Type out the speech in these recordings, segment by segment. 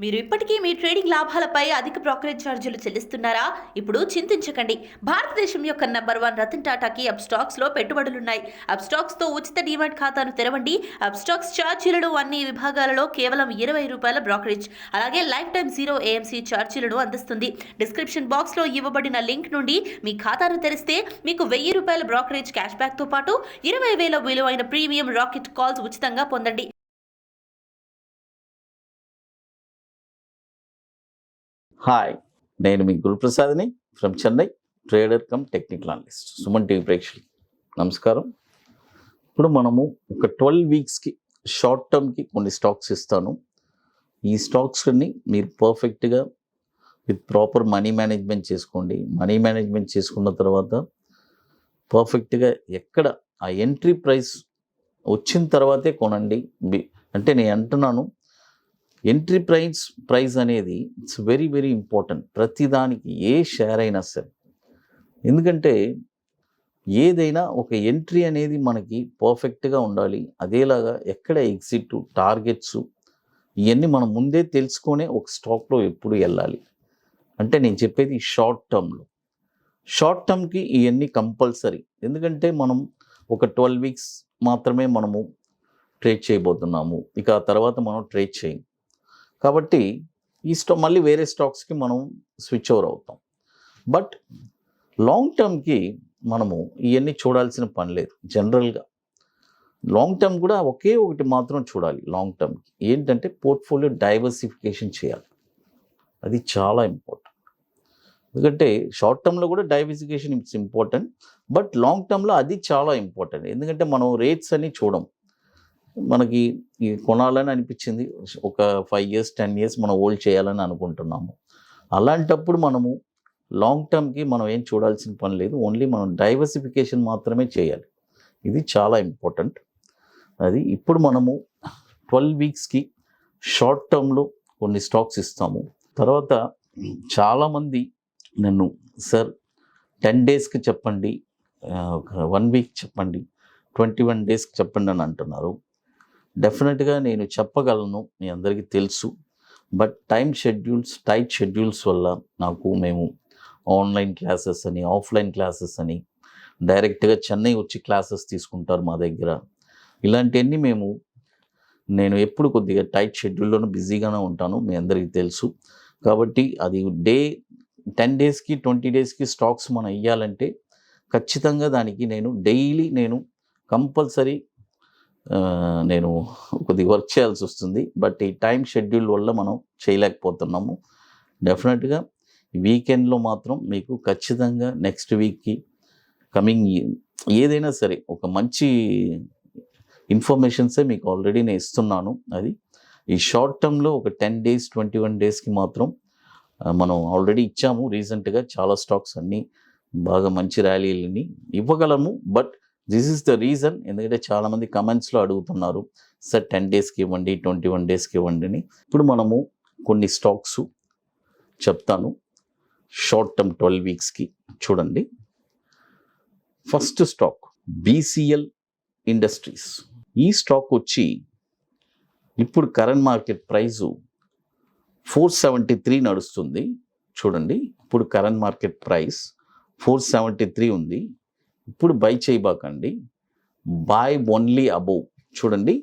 మీరు ఇప్పటికీ మీ ట్రేడింగ్ లాభాలపై అధిక బ్రోకరేజ్ ఛార్జీలు చెల్లిస్తున్నారా? ఇప్పుడు చింతించకండి. భారతదేశం యొక్క నంబర్ 1 రతన్ టాటాకి అప్స్టాక్స్ లో పెట్టుబడులున్నాయి. అప్స్టాక్స్ తో ఉచిత డీమాట్ ఖాతాను తెరవండి. అప్స్టాక్స్ ఛార్జీలను అన్ని విభాగాలలో కేవలం ₹20 బ్రోకరేజ్, అలాగే లైఫ్ టైం 0 ఏఎంసీ ఛార్జీలను అందిస్తుంది. డిస్క్రిప్షన్ బాక్స్ లో ఇవ్వబడిన లింక్ నుండి మీ ఖాతాను తెరిస్తే మీకు ₹1000 బ్రోకరేజ్ క్యాష్ బ్యాక్ తో పాటు 20,000 విలువైన ప్రీమియం రాకెట్ కాల్స్ ఉచితంగా పొందండి. హాయ్, నేను మీ గురుప్రసాద్ని from Chennai, trader cum technical analyst. Suman TV ప్రేక్షకులు నమస్కారం. ఇప్పుడు మనము ఒక 12 వీక్స్కి షార్ట్ టర్మ్కి కొన్ని స్టాక్స్ ఇస్తాను. ఈ స్టాక్స్ని మీరు పర్ఫెక్ట్గా విత్ ప్రాపర్ మనీ మేనేజ్మెంట్ చేసుకోండి. మనీ మేనేజ్మెంట్ చేసుకున్న తర్వాత పర్ఫెక్ట్గా ఎక్కడ ఆ ఎంట్రీ ప్రైస్ వచ్చిన తర్వాతే కొనండి. అంటే నేను అంటున్నాను, ఎంట్రీ ప్రైస్ అనేది ఇట్స్ వెరీ వెరీ ఇంపార్టెంట్ ప్రతిదానికి, ఏ షేర్ అయినా సరే. ఎందుకంటే ఏదైనా ఒక ఎంట్రీ అనేది మనకి పర్ఫెక్ట్గా ఉండాలి. అదేలాగా ఎక్కడ ఎగ్జిట్, టార్గెట్స్ ఇవన్నీ మనం ముందే తెలుసుకొనే ఒక స్టాక్లో ఎప్పుడు వెళ్ళాలి. అంటే నేను చెప్పేది షార్ట్ టర్మ్కి ఇవన్నీ కంపల్సరీ. ఎందుకంటే మనం ఒక 12 వీక్స్ మాత్రమే మనము ట్రేడ్ చేయబోతున్నాము. ఇక ఆ తర్వాత మనం ట్రేడ్ చేయం. కాబట్టి ఈ మళ్ళీ వేరే స్టాక్స్కి మనం స్విచ్ ఓవర్ అవుతాం. బట్ లాంగ్ టర్మ్కి మనము ఇవన్నీ చూడాల్సిన పని లేదు. జనరల్గా లాంగ్ టర్మ్ కూడా ఒకే ఒకటి మాత్రం చూడాలి. లాంగ్ టర్మ్కి ఏంటంటే పోర్ట్ఫోలియో డైవర్సిఫికేషన్ చేయాలి. అది చాలా ఇంపార్టెంట్. ఎందుకంటే షార్ట్ టర్మ్లో కూడా diversification it's important, but long టర్మ్లో అది చాలా ఇంపార్టెంట్. ఎందుకంటే మనం రేట్స్ అని చూడం. మనకి కొనాలని అనిపించింది, ఒక 5 years 10 years మనం హోల్డ్ చేయాలని అనుకుంటున్నాము. అలాంటప్పుడు మనము లాంగ్ టర్మ్కి మనం ఏం చూడాల్సిన పని లేదు. ఓన్లీ మనం డైవర్సిఫికేషన్ మాత్రమే చేయాలి. ఇది చాలా ఇంపార్టెంట్. అది ఇప్పుడు మనము 12 వీక్స్కి షార్ట్ టర్మ్లో కొన్ని స్టాక్స్ ఇస్తాము. తర్వాత చాలామంది నన్ను, సార్ 10 daysకి చెప్పండి, 1 week చెప్పండి, 21 daysకి చెప్పండి అని అంటున్నారు. డెఫినెట్గా నేను చెప్పగలను, మీ అందరికీ తెలుసు. బట్ టైట్ షెడ్యూల్స్ వల్ల మేము ఆన్లైన్ క్లాసెస్ అని, ఆఫ్లైన్ క్లాసెస్ అని, డైరెక్ట్గా చెన్నై వచ్చి క్లాసెస్ తీసుకుంటారు మా దగ్గర. ఇలాంటివన్నీ నేను ఎప్పుడు కొద్దిగా టైట్ షెడ్యూల్లోనూ బిజీగానే ఉంటాను, మీ అందరికీ తెలుసు. కాబట్టి అది 10 daysకి 20 daysకి స్టాక్స్ మనం ఇవ్వాలంటే ఖచ్చితంగా దానికి నేను డైలీ కంపల్సరీ నేను కొద్దిగా వర్క్ చేయాల్సి వస్తుంది. బట్ ఈ టైం షెడ్యూల్ వల్ల మనం చేయలేకపోతున్నాము. డెఫినెట్గా వీకెండ్లో మాత్రం మీకు ఖచ్చితంగా నెక్స్ట్ వీక్కి కమింగ్ ఏదైనా సరే ఒక మంచి ఇన్ఫర్మేషన్సే మీకు ఆల్రెడీ నేను ఇస్తున్నాను. అది ఈ షార్ట్ టర్మ్లో ఒక 10 days 21 daysకి మాత్రం మనం ఆల్రెడీ ఇచ్చాము. రీసెంట్గా చాలా స్టాక్స్ అన్నీ బాగా మంచి ర్యాలీలని ఇవ్వగలము. But this is the reason. ఎందుకంటే చాలామంది కమెంట్స్లో అడుగుతున్నారు, సార్ 10 daysకి ఇవ్వండి, 21 daysకి ఇవ్వండి అని. ఇప్పుడు మనము కొన్ని స్టాక్స్ చెప్తాను షార్ట్ టర్మ్ 12 వీక్స్కి. చూడండి, ఫస్ట్ స్టాక్ బీసీఎల్ ఇండస్ట్రీస్. ఈ స్టాక్ వచ్చి ఇప్పుడు కరెంట్ మార్కెట్ ప్రైజు 473 నడుస్తుంది. చూడండి, ఇప్పుడు కరెంట్ మార్కెట్ ప్రైస్ 473 ఉంది. ఇప్పుడు బై చేయబాకండి, బై ఓన్లీ అబౌవ్. చూడండి,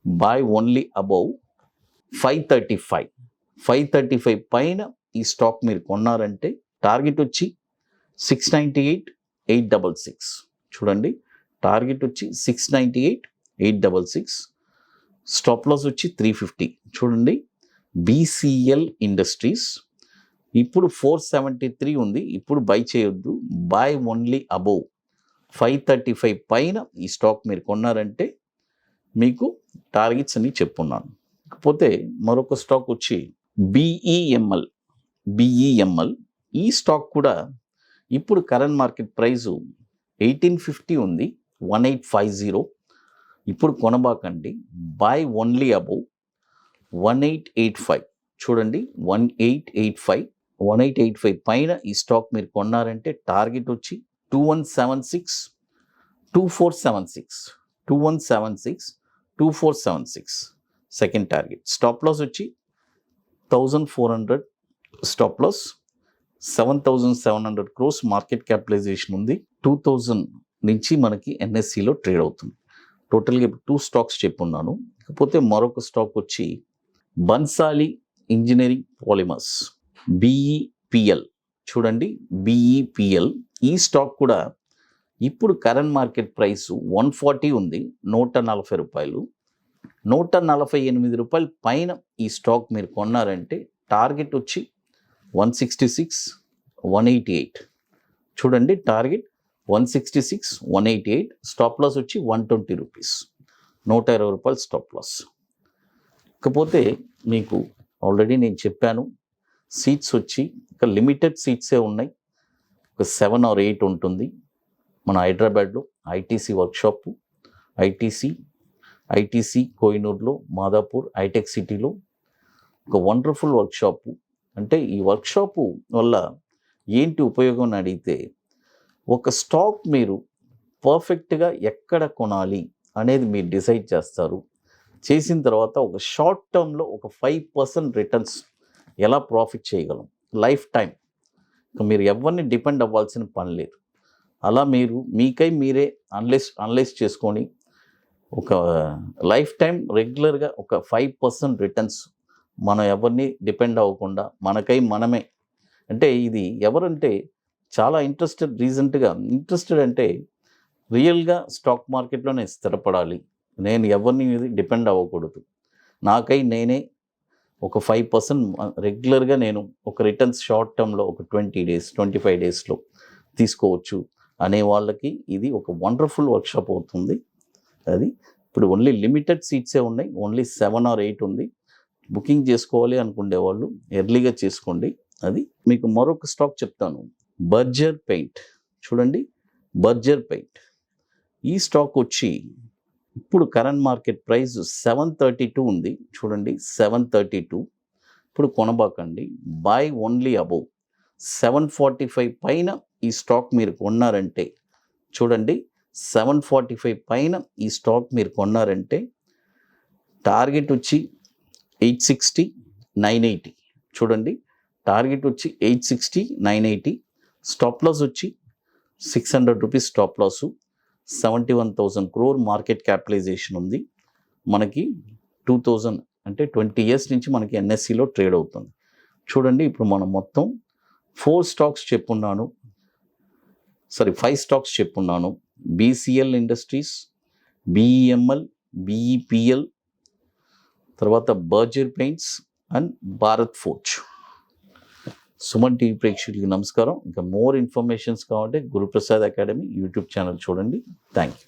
బై ఓన్లీ అబౌవ్ 535 పైన ఈ స్టాక్ మీరు కొన్నారంటే టార్గెట్ వచ్చి 698,866. చూడండి, టార్గెట్ వచ్చి 698,866. స్టాప్ లాస్ వచ్చి 350. చూడండి, బీసీఎల్ ఇండస్ట్రీస్ ఇప్పుడు 473 ఉంది. ఇప్పుడు బై చేయొద్దు, బై ఓన్లీ అబౌవ్ 535 పైన ఈ స్టాక్ మీరు కొన్నారంటే మీకు టార్గెట్స్ అన్ని చెప్పున్నాను. కాకపోతే మరొక స్టాక్ వచ్చి బిఈఎంఎల్. ఈ స్టాక్ కూడా ఇప్పుడు కరెంట్ మార్కెట్ ప్రైజు 1850 ఉంది, 1850. ఇప్పుడు కొనబాకండి, బై ఓన్లీ అబౌవ్ 1885. చూడండి, 1885 పైన ఈ స్టాక్ మీరు కొన్నారంటే టార్గెట్ వచ్చి 2176 సెకండ్ టార్గెట్. స్టాప్ లాస్ వచ్చి 1400 stop loss, 7700 crores market capitalization ఉంది. 2000 నుంచి మనకి ఎన్ఎస్సిలో ట్రేడ్ అవుతుంది. టోటల్గా ఇప్పుడు 2 స్టాక్స్ చెప్పున్నాను. ఇకపోతే మరొక స్టాక్ వచ్చి బన్సాలి ఇంజనీరింగ్ పాలిమర్స్, బిఈపిఎల్. చూడండి, బిఈపిఎల్ ఈ స్టాక్ కూడా ఇప్పుడు కరెంట్ మార్కెట్ ప్రైస్ 140 ఉంది, 140 రూపాయలు. 148 రూపాయల పైన ఈ స్టాక్ మీరు కొన్నారంటే టార్గెట్ వచ్చి 166, 188. చూడండి, టార్గెట్ 166, 188, స్టాప్ లాస్ వచ్చి 120 రూపీస్, 120 రూపాయలు స్టాప్ లాస్. ఇకపోతే మీకు ఆల్రెడీ నేను చెప్పాను, సీట్స్ వచ్చి ఒక లిమిటెడ్ సీట్సే ఉన్నాయి. ఒక 7 or 8 ఉంటుంది. మన హైదరాబాద్లో ఐటీసీ వర్క్షాపు, ఐటీసీ కోహినూర్లో, మాదాపూర్, హైటెక్ సిటీలో ఒక వండర్ఫుల్ వర్క్షాపు. అంటే ఈ వర్క్షాపు వల్ల ఏంటి ఉపయోగం అని అడిగితే, ఒక స్టాక్ మీరు పర్ఫెక్ట్గా ఎక్కడ కొనాలి అనేది మీరు డిసైడ్ చేస్తారు. చేసిన తర్వాత ఒక షార్ట్ టర్మ్లో ఒక 5% రిటర్న్స్ ఎలా ప్రాఫిట్ చేయగలం లైఫ్ టైం. మీరు ఎవరిని డిపెండ్ అవ్వాల్సిన పని లేదు. అలా మీరు మీకై మీరే అనలైజ్ చేసుకొని ఒక లైఫ్ టైం రెగ్యులర్గా ఒక 5% రిటర్న్స్, మనం ఎవరిని డిపెండ్ అవ్వకుండా మనకై మనమే. అంటే ఇది ఎవరంటే చాలా ఇంట్రెస్టెడ్ అంటే రియల్గా స్టాక్ మార్కెట్లోనే స్థిరపడాలి, నేను ఎవరిని డిపెండ్ అవ్వకూడదు, నాకై నేనే ఒక 5% రెగ్యులర్గా నేను ఒక రిటర్న్స్ షార్ట్ టర్మ్లో ఒక 20 days 25 daysలో తీసుకోవచ్చు అనే వాళ్ళకి ఇది ఒక వండర్ఫుల్ వర్క్షాప్ అవుతుంది. అది ఇప్పుడు ఓన్లీ లిమిటెడ్ సీట్సే ఉన్నాయి, ఓన్లీ 7 or 8 ఉంది. బుకింగ్ చేసుకోవాలి అనుకునే వాళ్ళు ఎర్లీగా చేసుకోండి. అది మీకు మరొక స్టాక్ చెప్తాను, బర్జర్ పెయింట్. చూడండి, బర్జర్ పెయింట్ ఈ స్టాక్ వచ్చి ఇప్పుడు కరెంట్ మార్కెట్ ప్రైస్ 732 ఉంది. చూడండి, 732. ఇప్పుడు కొనబాకండి, బై ఓన్లీ అబోవ్ 745 పైన ఈ స్టాక్ మీరు కొన్నారంటే, చూడండి 745 పైన ఈ స్టాక్ మీరు కొన్నారంటే టార్గెట్ వచ్చి 860, 980. చూడండి, టార్గెట్ వచ్చి 860, 980, స్టాప్ లాస్ వచ్చి 600 rupees stop loss. 71,000 crore market capitalization ఉంది. మనకి 2000 అంటే 20 years నుంచి మనకి ఎన్ఎస్సిలో ట్రేడ్ అవుతుంది. చూడండి, ఇప్పుడు మనం మొత్తం 5 స్టాక్స్ చెప్పున్నాను. బీసీఎల్ ఇండస్ట్రీస్, బిఈఎంఎల్, బిఈపిఎల్, తర్వాత Berger paints and Bharat forge. Suman TV ప్రేక్షకులకి నమస్కారం. ఇంకా మోర్ ఇన్ఫర్మేషన్స్ కావాలంటే గురుప్రసాద్ అకాడమీ యూట్యూబ్ ఛానల్ చూడండి. Thank you.